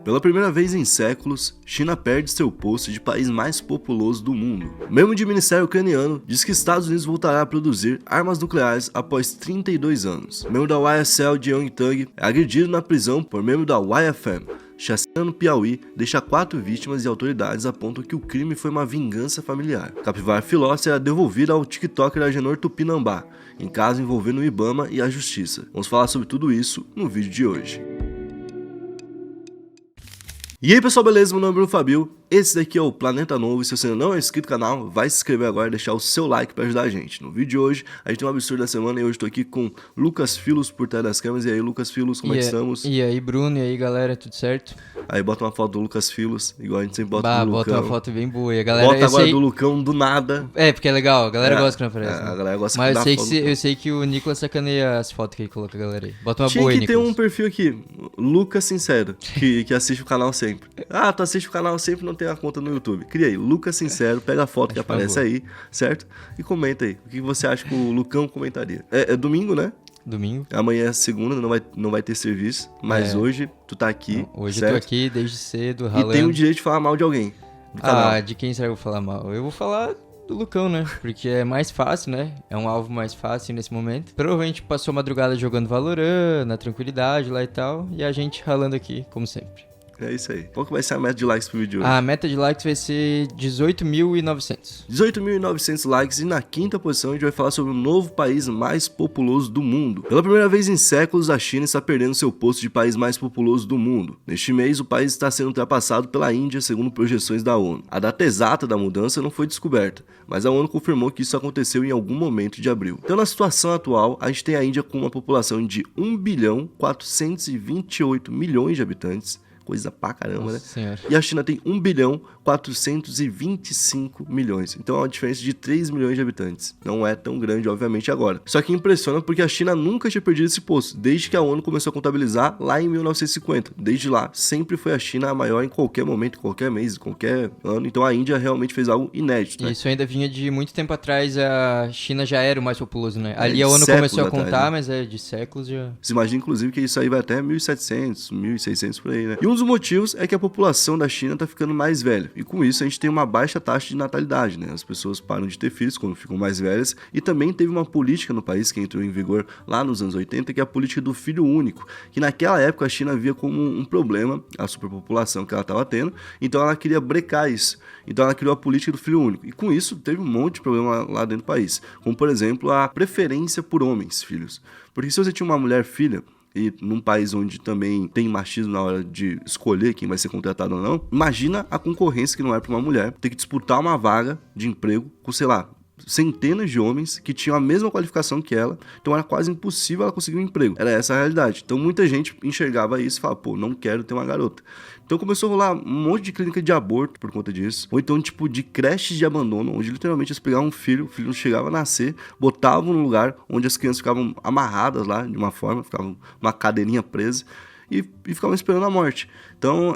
Pela primeira vez em séculos, China perde seu posto de país mais populoso do mundo. O membro de ministério ucraniano diz que Estados Unidos voltará a produzir armas nucleares após 32 anos. O membro da YSL, Jiang Tang, é agredido na prisão por membro da YFM. Chacina no Piauí deixa 4 vítimas e autoridades apontam que o crime foi uma vingança familiar. Capivara Filó será devolvida ao tiktoker Agenor Tupinambá, em caso envolvendo o Ibama e a Justiça. Vamos falar sobre tudo isso no vídeo de hoje. E aí pessoal, beleza? Meu nome é Bruno Fabio, esse daqui é o Planeta Novo e se você ainda não é inscrito no canal, vai se inscrever agora e deixar o seu like para ajudar a gente. No vídeo de hoje, a gente tem um absurdo da semana e hoje estou aqui com Lucas Filos por trás das câmeras. E aí Lucas Filos, como é que estamos? E aí Bruno, e aí galera, tudo certo? Aí bota uma foto do Lucas Filos, igual a gente sempre bota do Lucão. Bota uma foto bem boa e a galera... Bota agora do Lucão do nada. É, porque é legal, a galera gosta quando aparece. A galera gosta mas foto. Eu sei que o Nicolas sacaneia as fotos que ele coloca a galera aí. Bota uma Tinha boa aí, que ter um perfil aqui, Lucas Sincero, que assiste o canal sempre. Ah, tu assiste o canal sempre, não tem a conta no YouTube. Cria aí, Lucas Sincero, pega a foto que aparece aí, certo? E comenta aí, o que você acha que o Lucão comentaria. É domingo, né? Domingo. Amanhã é segunda, não vai ter serviço, mas hoje tu tá aqui, hoje certo? Eu tô aqui desde cedo, ralando. E tem o direito de falar mal de alguém do canal. Ah, de quem será que eu vou falar mal? Eu vou falar do Lucão, né? Porque é mais fácil, né? É um alvo mais fácil nesse momento. Provavelmente passou a madrugada jogando Valorant, na tranquilidade lá e tal, e a gente ralando aqui, como sempre. É isso aí. Qual que vai ser a meta de likes pro vídeo de hoje? A meta de likes vai ser 18.900. 18.900 likes e na quinta posição a gente vai falar sobre o novo país mais populoso do mundo. Pela primeira vez em séculos, a China está perdendo seu posto de país mais populoso do mundo. Neste mês, o país está sendo ultrapassado pela Índia, segundo projeções da ONU. A data exata da mudança não foi descoberta, mas a ONU confirmou que isso aconteceu em algum momento de abril. Então, na situação atual, a gente tem a Índia com uma população de 1.428 bilhão de habitantes, coisa pra caramba, né? Senhora. E a China tem 1.425 bilhão. Então é uma diferença de 3 milhões de habitantes. Não é tão grande, obviamente, agora. Só que impressiona porque a China nunca tinha perdido esse posto, desde que a ONU começou a contabilizar lá em 1950. Desde lá, sempre foi a China a maior em qualquer momento, qualquer mês, qualquer ano. Então a Índia realmente fez algo inédito, né? Isso ainda vinha de muito tempo atrás, a China já era o mais populoso, né? Ali a ONU começou a contar, atrás, né? Mas é de séculos já... Você imagina, inclusive, que isso aí vai até 1.700, 1.600 por aí, né? E um dos motivos é que a população da China tá ficando mais velha. E com isso a gente tem uma baixa taxa de natalidade, né? As pessoas param de ter filhos quando ficam mais velhas. E também teve uma política no país que entrou em vigor lá nos anos 80, que é a política do filho único. Que naquela época a China via como um problema a superpopulação que ela estava tendo. Então ela queria brecar isso. Então ela criou a política do filho único. E com isso teve um monte de problema lá dentro do país. Como, por exemplo, a preferência por homens, filhos. Porque se você tinha uma mulher filha, e num país onde também tem machismo na hora de escolher quem vai ser contratado ou não, imagina a concorrência que não é para uma mulher ter que disputar uma vaga de emprego com, sei lá, centenas de homens que tinham a mesma qualificação que ela, então era quase impossível ela conseguir um emprego. Era essa a realidade. Então muita gente enxergava isso e falava, pô, não quero ter uma garota. Então começou a rolar um monte de clínica de aborto por conta disso, ou então tipo de creches de abandono, onde literalmente eles pegavam um filho, o filho não chegava a nascer, botavam num lugar onde as crianças ficavam amarradas lá de uma forma, ficavam numa cadeirinha presa, e ficavam esperando a morte. Então,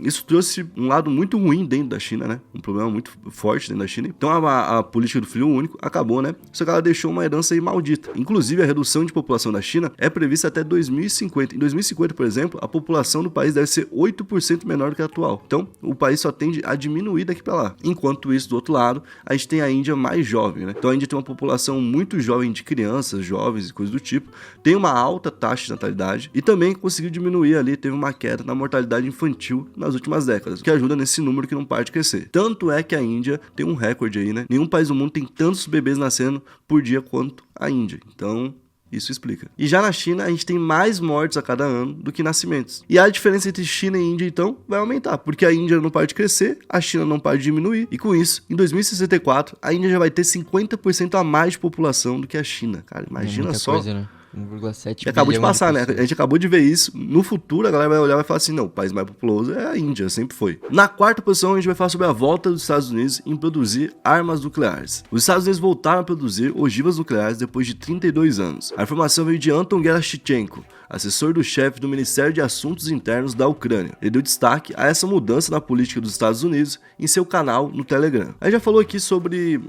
isso trouxe um lado muito ruim dentro da China, né? Um problema muito forte dentro da China. Então, a política do filho único acabou, né? Só que ela deixou uma herança aí maldita. Inclusive, a redução de população da China é prevista até 2050. Em 2050, por exemplo, a população do país deve ser 8% menor do que a atual. Então, o país só tende a diminuir daqui para lá. Enquanto isso, do outro lado, a gente tem a Índia mais jovem, né? Então, a Índia tem uma população muito jovem de crianças, jovens e coisas do tipo. Tem uma alta taxa de natalidade e também conseguiu diminuir ali, teve uma queda na mortalidade infantil nas últimas décadas, o que ajuda nesse número que não para de crescer. Tanto é que a Índia tem um recorde aí, né? Nenhum país do mundo tem tantos bebês nascendo por dia quanto a Índia. Então, isso explica. E já na China, a gente tem mais mortes a cada ano do que nascimentos. E a diferença entre China e Índia, então, vai aumentar, porque a Índia não para de crescer, a China não para de diminuir, e com isso, em 2064, a Índia já vai ter 50% a mais de população do que a China. Cara, imagina só. Coisa, né? 1,7 acabou de passar, de né? A gente acabou de ver isso. No futuro, a galera vai olhar e vai falar assim, não, o país mais populoso é a Índia, sempre foi. Na quarta posição, a gente vai falar sobre a volta dos Estados Unidos em produzir armas nucleares. Os Estados Unidos voltaram a produzir ogivas nucleares depois de 32 anos. A informação veio de Anton Gerashchenko, assessor do chefe do Ministério de Assuntos Internos da Ucrânia. Ele deu destaque a essa mudança na política dos Estados Unidos em seu canal no Telegram. A gente já falou aqui sobre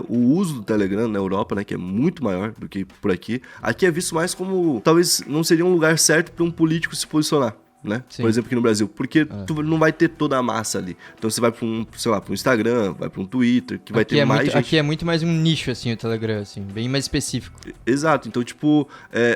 o uso do Telegram na Europa, né, que é muito maior do que por aqui. Aqui é visto mais como, talvez não seria um lugar certo para um político se posicionar. né? Sim. Por exemplo, aqui no Brasil. Porque tu não vai ter toda a massa ali. Então você vai pra um, sei lá, pra um Instagram, vai pra um Twitter, que vai Aqui ter é mais muito, gente. aqui é muito mais um nicho, assim, o Telegram, assim, bem mais específico. Exato, então tipo,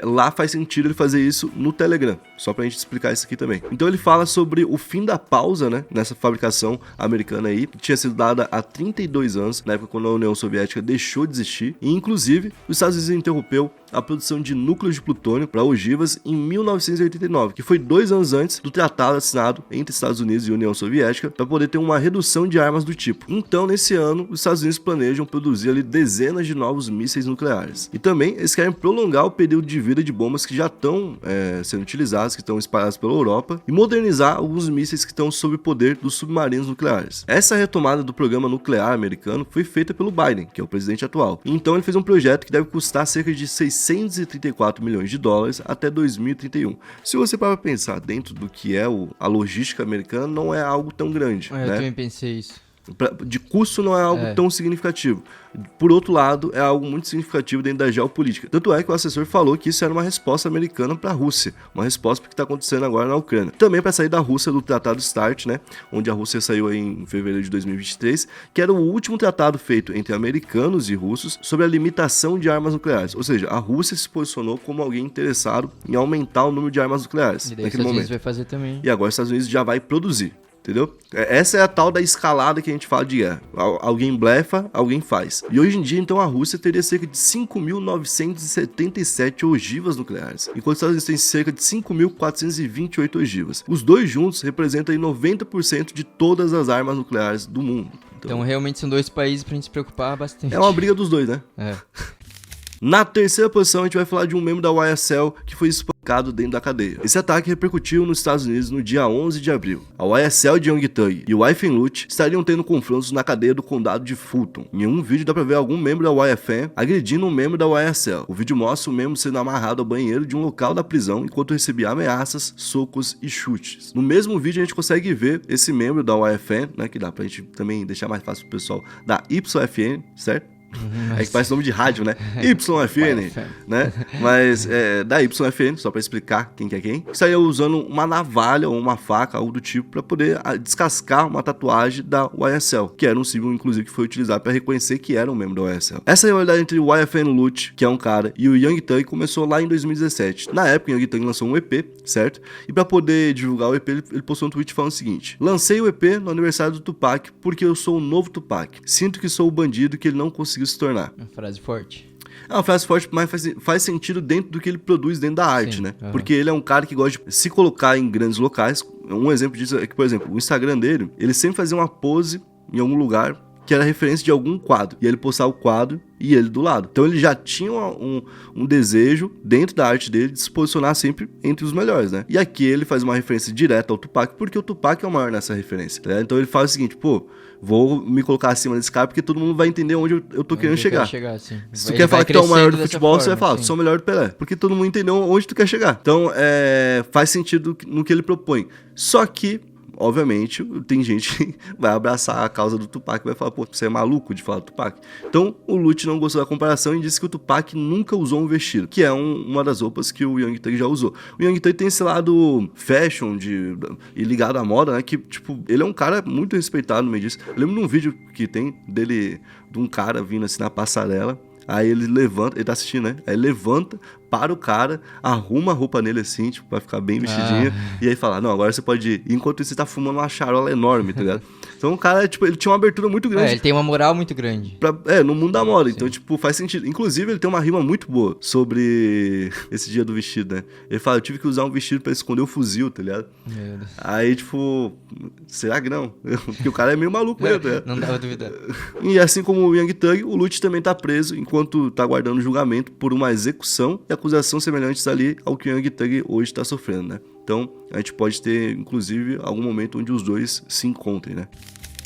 lá faz sentido ele fazer isso no Telegram, só pra gente explicar isso aqui também. Então ele fala sobre o fim da pausa, né, nessa fabricação americana aí, que tinha sido dada há 32 anos, na época quando a União Soviética deixou de existir, e inclusive os Estados Unidos interrompeu a produção de núcleos de plutônio para ogivas em 1989, que foi 2 anos antes do tratado assinado entre Estados Unidos e União Soviética para poder ter uma redução de armas do tipo. Então, nesse ano, os Estados Unidos planejam produzir ali dezenas de novos mísseis nucleares. E também eles querem prolongar o período de vida de bombas que já estão sendo utilizadas, que estão espalhadas pela Europa, e modernizar alguns mísseis que estão sob o poder dos submarinos nucleares. Essa retomada do programa nuclear americano foi feita pelo Biden, que é o presidente atual. Então ele fez um projeto que deve custar cerca de 634 milhões de dólares até 2031. Se você parar pra pensar dentro do que é a logística americana, não é algo tão grande, Eu né? também pensei isso. De custo não é algo tão significativo. Por outro lado, é algo muito significativo dentro da geopolítica. Tanto é que o assessor falou que isso era uma resposta americana para a Rússia, uma resposta para o que está acontecendo agora na Ucrânia. Também para sair da Rússia do Tratado START, né, onde a Rússia saiu aí em fevereiro de 2023, que era o último tratado feito entre americanos e russos sobre a limitação de armas nucleares. Ou seja, a Rússia se posicionou como alguém interessado em aumentar o número de armas nucleares E daí os naquele Estados Unidos momento. vai fazer também. E agora os Estados Unidos já vai produzir. Entendeu? Essa é a tal da escalada que a gente fala de guerra. Alguém blefa, alguém faz. E hoje em dia, então, a Rússia teria cerca de 5.977 ogivas nucleares, enquanto os Estados Unidos têm cerca de 5.428 ogivas. Os dois juntos representam aí 90% de todas as armas nucleares do mundo. Então, realmente são dois países pra gente se preocupar bastante. É uma briga dos dois, né? É. Na terceira posição, a gente vai falar de um membro da YSL que foi espancado dentro da cadeia. Esse ataque repercutiu nos Estados Unidos no dia 11 de abril. A YSL de Young Thug e o YFN Lute estariam tendo confrontos na cadeia do condado de Fulton. Em um vídeo dá pra ver algum membro da YFN agredindo um membro da YSL. O vídeo mostra o membro sendo amarrado ao banheiro de um local da prisão enquanto recebia ameaças, socos e chutes. No mesmo vídeo a gente consegue ver esse membro da YFN, né, que dá pra gente também deixar mais fácil pro pessoal, da YFN, certo? É que parece nome de rádio, né? YFN, né? Mas da YFN, só pra explicar quem que é quem, saiu usando uma navalha ou uma faca, algo do tipo, pra poder descascar uma tatuagem da YSL, que era um símbolo, inclusive, que foi utilizado pra reconhecer que era um membro da YSL. Essa rivalidade entre o YFN Lute, que é um cara, e o Young Thug começou lá em 2017. Na época, o Young Thug lançou um EP, certo? E pra poder divulgar o EP, ele postou um tweet falando o seguinte: lancei o EP no aniversário do Tupac porque eu sou o novo Tupac. Sinto que sou o bandido que ele não conseguiu se tornar. Uma frase forte. É uma frase forte, mas faz sentido dentro do que ele produz dentro da arte, Sim, né? uhum. Porque ele é um cara que gosta de se colocar em grandes locais. Um exemplo disso é que, por exemplo, o Instagram dele, ele sempre fazia uma pose em algum lugar que era referência de algum quadro. E ele postava o quadro e ele do lado. Então ele já tinha um desejo dentro da arte dele de se posicionar sempre entre os melhores, né? E aqui ele faz uma referência direta ao Tupac, porque o Tupac é o maior nessa referência, né? Então ele faz o seguinte, pô, vou me colocar acima desse cara porque todo mundo vai entender onde eu tô querendo chegar. Sim. Se tu quer falar que tu é o maior do futebol, forma, você vai falar, tu sou o melhor do Pelé. Porque todo mundo entendeu onde tu quer chegar. Então, faz sentido no que ele propõe. Só que, obviamente, tem gente que vai abraçar a causa do Tupac e vai falar, pô, você é maluco de falar do Tupac? Então, o Lute não gostou da comparação e disse que o Tupac nunca usou um vestido, que é uma das roupas que o Young Thug já usou. O Young Thug tem esse lado fashion e ligado à moda, né, que, tipo, ele é um cara muito respeitado no meio disso. Eu lembro de um vídeo que tem dele, de um cara vindo assim na passarela, aí ele levanta, ele tá assistindo, né? Aí ele levanta, para o cara, arruma a roupa nele assim, tipo, pra ficar bem vestidinho, e aí fala, não, agora você pode ir. E enquanto isso, você tá fumando uma charola enorme, tá ligado? Então o cara, tipo, ele tinha uma abertura muito grande. Ele tem uma moral muito grande. No mundo da moda. Sim. Então, tipo, faz sentido. Inclusive, ele tem uma rima muito boa sobre esse dia do vestido, né? Ele fala, eu tive que usar um vestido pra esconder o fuzil, tá ligado? Meu Deus. Aí, tipo, será que não? Porque o cara é meio maluco mesmo, né? Não dava duvidar. E assim como o Young Thug, o Lute também tá preso enquanto tá aguardando julgamento por uma execução e acusação semelhantes ali ao que o Young Thug hoje tá sofrendo, né? Então, a gente pode ter, inclusive, algum momento onde os dois se encontrem, né?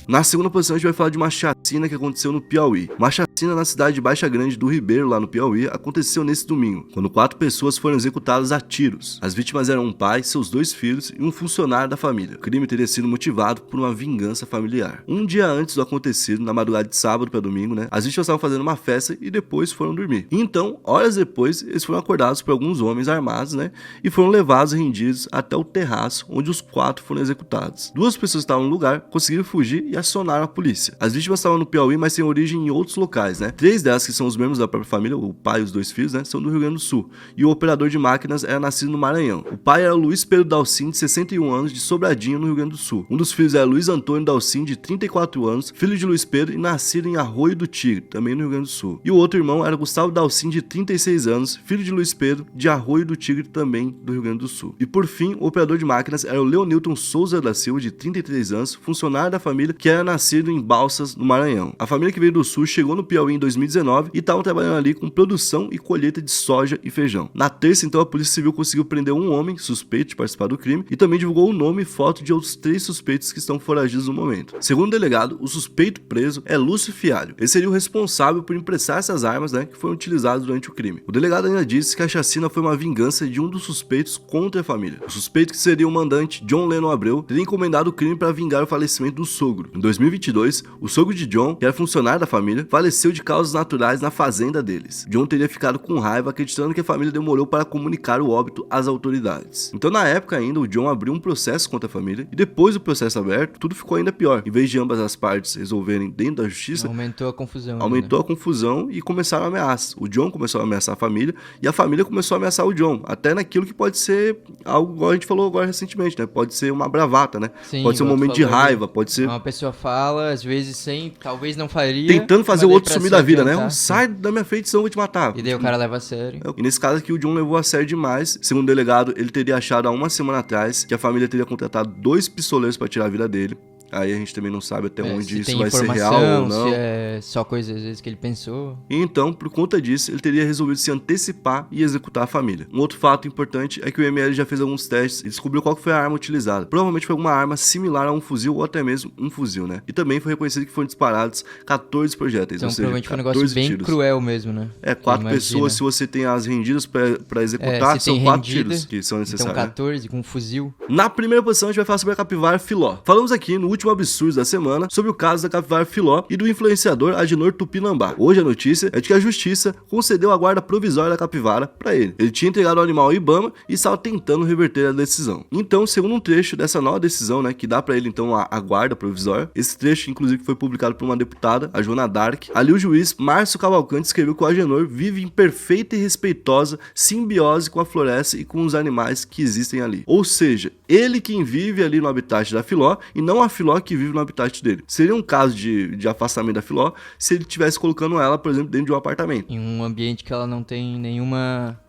Na segunda posição, a gente vai falar de uma chacina que aconteceu no Piauí. Uma chacina chacina na cidade de Baixa Grande do Ribeiro, lá no Piauí, aconteceu nesse domingo, quando 4 pessoas foram executadas a tiros. As vítimas eram um pai, seus 2 filhos e um funcionário da família. O crime teria sido motivado por uma vingança familiar. Um dia antes do acontecido, na madrugada de sábado para domingo, as vítimas estavam fazendo uma festa e depois foram dormir. Então, horas depois, eles foram acordados por alguns homens armados, e foram levados rendidos até o terraço, onde os 4 foram executados. 2 pessoas que estavam no lugar conseguiram fugir e acionaram a polícia. As vítimas estavam no Piauí, mas têm origem em outros locais, 3 delas, que são os membros da própria família, o pai e os 2 filhos, são do Rio Grande do Sul. E o operador de máquinas era nascido no Maranhão. O pai era o Luiz Pedro Dalcin, de 61 anos, de Sobradinho, no Rio Grande do Sul. Um dos filhos era Luiz Antônio Dalcin, de 34 anos, filho de Luiz Pedro e nascido em Arroio do Tigre, também no Rio Grande do Sul. E o outro irmão era Gustavo Dalcin, de 36 anos, filho de Luiz Pedro, de Arroio do Tigre, também do Rio Grande do Sul. E por fim, o operador de máquinas era o Leonilton Souza da Silva, de 33 anos, funcionário da família, que era nascido em Balsas, no Maranhão. A família que veio do Sul chegou no Piauí em 2019 e estavam trabalhando ali com produção e colheita de soja e feijão. Na terça, então, a Polícia Civil conseguiu prender um homem suspeito de participar do crime e também divulgou o nome e foto de outros 3 suspeitos que estão foragidos no momento. Segundo o delegado, o suspeito preso é Lúcio Fialho. Ele seria o responsável por emprestar essas armas, que foram utilizadas durante o crime. O delegado ainda disse que a chacina foi uma vingança de um dos suspeitos contra a família. O suspeito, que seria o mandante John Lennon Abreu, teria encomendado o crime para vingar o falecimento do sogro. Em 2022, o sogro de John, que era funcionário da família, faleceu de causas naturais na fazenda deles. John teria ficado com raiva, acreditando que a família demorou para comunicar o óbito às autoridades. Então, na época ainda, o John abriu um processo contra a família e depois do processo aberto, tudo ficou ainda pior. Em vez de ambas as partes resolverem dentro da justiça, aumentou a confusão. Aumentou a confusão e começaram ameaças. O John começou a ameaçar a família e a família começou a ameaçar o John. Até naquilo que pode ser algo, igual a gente falou agora recentemente, Pode ser uma bravata, Sim, pode ser um momento de raiva, pode ser... Uma pessoa fala, às vezes talvez não faria. Tentando fazer o outro sumir da vida, Sai da minha frente, senão eu vou te matar. E daí o cara leva a sério. E nesse caso aqui, o John levou a sério demais. Segundo o delegado, ele teria achado há uma semana atrás que a família teria contratado 2 pistoleiros para tirar a vida dele. Aí a gente também não sabe até onde isso vai ser real ou não. Se é só coisas às vezes que ele pensou. E então, por conta disso, ele teria resolvido se antecipar e executar a família. Um outro fato importante é que o ML já fez alguns testes e descobriu qual foi a arma utilizada. Provavelmente foi uma arma similar a um fuzil ou até mesmo um fuzil, E também foi reconhecido que foram disparados 14 projéteis, então, ou seja, provavelmente foi um negócio bem tiros. Cruel mesmo, 4 pessoas, se você tem as rendidas pra executar, são 4 tiros que são necessários. Então 14 com um fuzil. Na primeira posição, a gente vai falar sobre a capivara Filó. Falamos aqui no último absurdo da semana sobre o caso da capivara Filó e do influenciador Agenor Tupinambá. Hoje a notícia é de que a justiça concedeu a guarda provisória da capivara para ele. Ele tinha entregado o animal ao Ibama e estava tentando reverter a decisão. Então, segundo um trecho dessa nova decisão, que dá para ele então a guarda provisória, esse trecho inclusive foi publicado por uma deputada, a Joana Dark, ali o juiz Márcio Cavalcante escreveu que o Agenor vive em perfeita e respeitosa simbiose com a floresta e com os animais que existem ali. Ou seja, ele quem vive ali no habitat da Filó e não a Filó que vive no habitat dele. Seria um caso de afastamento da Filó se ele estivesse colocando ela, por exemplo, dentro de um apartamento. Em um ambiente que ela não tem nenhuma...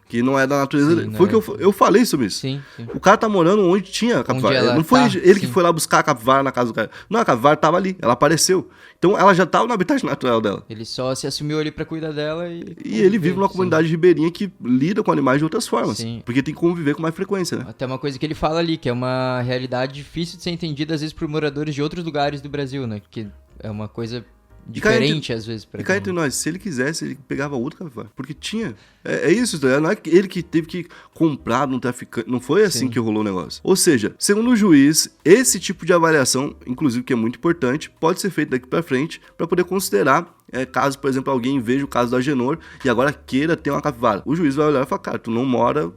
que não é da natureza dele. Foi que eu falei sobre isso. Sim. O cara tá morando onde tinha a capivara. Não foi ele que foi lá buscar a capivara na casa do cara. Não, a capivara tava ali, ela apareceu. Então ela já tava no habitat natural dela. Ele só se assumiu ali pra cuidar dela e... E ele vive numa comunidade ribeirinha que lida com animais de outras formas. Sim. Porque tem que conviver com mais frequência, Até uma coisa que ele fala ali, que é uma realidade difícil de ser entendida às vezes por moradores de outros lugares do Brasil, Que é uma coisa... diferente às vezes. E cá entre nós, se ele quisesse, ele pegava outro capivara. Porque tinha. É isso, não é ele que teve que comprar no traficante. Não foi assim que rolou o negócio. Ou seja, segundo o juiz, esse tipo de avaliação, inclusive que é muito importante, pode ser feito daqui pra frente para poder considerar caso, por exemplo, alguém veja o caso do Agenor e agora queira ter uma capivara. O juiz vai olhar e falar, cara, tu não mora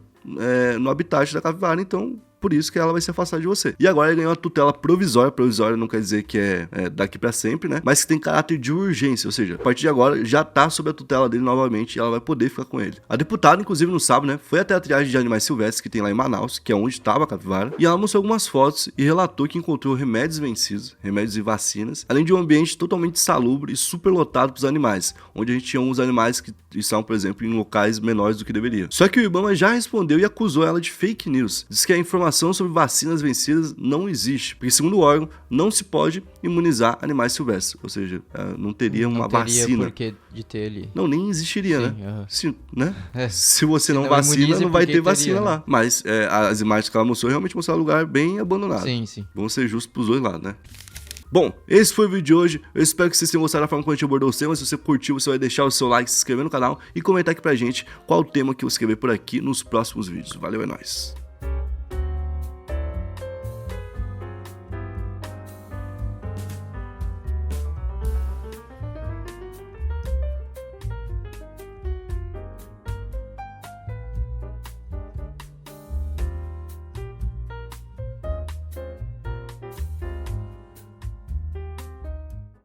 no habitat da capivara, então... Por isso que ela vai se afastar de você. E agora ele ganhou uma tutela provisória. Provisória não quer dizer que é daqui pra sempre, Mas que tem caráter de urgência. Ou seja, a partir de agora já tá sob a tutela dele novamente e ela vai poder ficar com ele. A deputada, inclusive, no sábado, foi até a triagem de animais silvestres que tem lá em Manaus, que é onde estava a capivara. E ela mostrou algumas fotos e relatou que encontrou remédios vencidos, remédios e vacinas, além de um ambiente totalmente insalubre e superlotado pros animais, onde a gente tinha uns animais que estavam, por exemplo, em locais menores do que deveria. Só que o Ibama já respondeu e acusou ela de fake news. Diz que a informação sobre vacinas vencidas não existe, porque segundo o órgão, não se pode imunizar animais silvestres, ou seja, não teria uma vacina. Por que de ter ali. Não, nem existiria, Se você não não vacina, não vai ter teria, vacina lá. Mas as imagens que ela mostrou realmente mostraram um lugar bem abandonado. Sim. Vamos ser justos pros dois lados, Bom, esse foi o vídeo de hoje. Eu espero que vocês tenham gostado da forma como a gente abordou os temas. Se você curtiu, você vai deixar o seu like, se inscrever no canal e comentar aqui pra gente qual o tema que você quer ver por aqui nos próximos vídeos. Valeu, é nóis!